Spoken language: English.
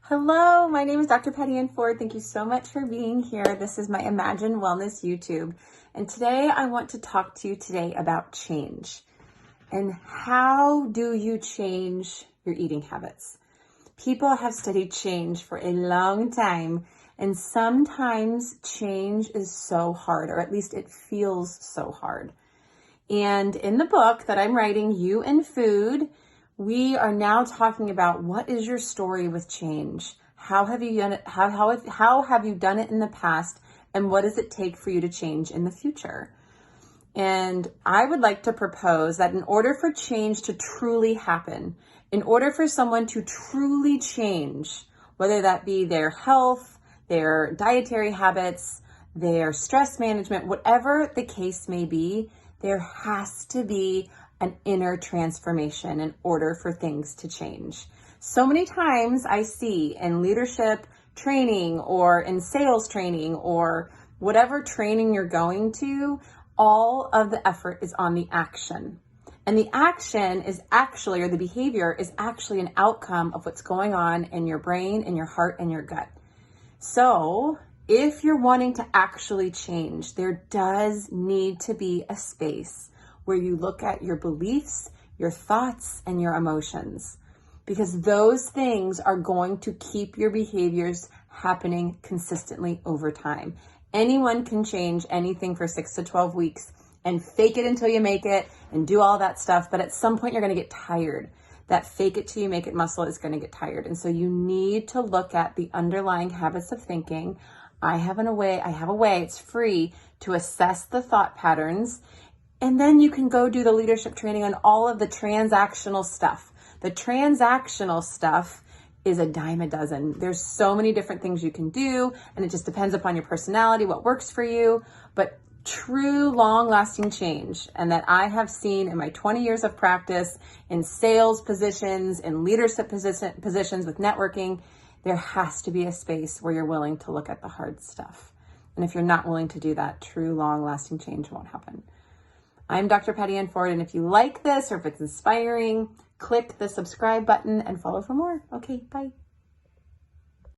Hello, my name is Dr. Patty Ann Ford. Thank you so much for being here. This is my Imagine Wellness YouTube. And today I want to talk to you today about change. And how do you change your eating habits? People have studied change for a long time, and sometimes change is so hard, or at least it feels so hard. And in the book that I'm writing, You and Food, we are now talking about what is your story with change? How have you done it? How have you done it in the past? And what does it take for you to change in the future? And I would like to propose that in order for change to truly happen, in order for someone to truly change, whether that be their health, their dietary habits, their stress management, whatever the case may be, there has to be an inner transformation in order for things to change. So many times I see in leadership training or in sales training or whatever training you're going to, all of the effort is on the action. And the action is actually, or the behavior is actually an outcome of what's going on in your brain, in your heart, and your gut. So if you're wanting to actually change, there does need to be a space where you look at your beliefs, your thoughts, and your emotions, because those things are going to keep your behaviors happening consistently over time. Anyone can change anything for 6 to 12 weeks and fake it until you make it and do all that stuff, but at some point you're going to get tired. That fake it till you make it muscle is going to get tired. And so you need to look at the underlying habits of thinking. I have a way, it's free, to assess the thought patterns. And then you can go do the leadership training on all of the transactional stuff. The transactional stuff is a dime a dozen. There's so many different things you can do, and it just depends upon your personality, what works for you. But true long-lasting change, and that I have seen in my 20 years of practice in sales positions, in leadership positions with networking, there has to be a space where you're willing to look at the hard stuff. And if you're not willing to do that, true long-lasting change won't happen. I'm Dr. Patty Ann Ford, and if you like this or if it's inspiring, click the subscribe button and follow for more. Okay, bye.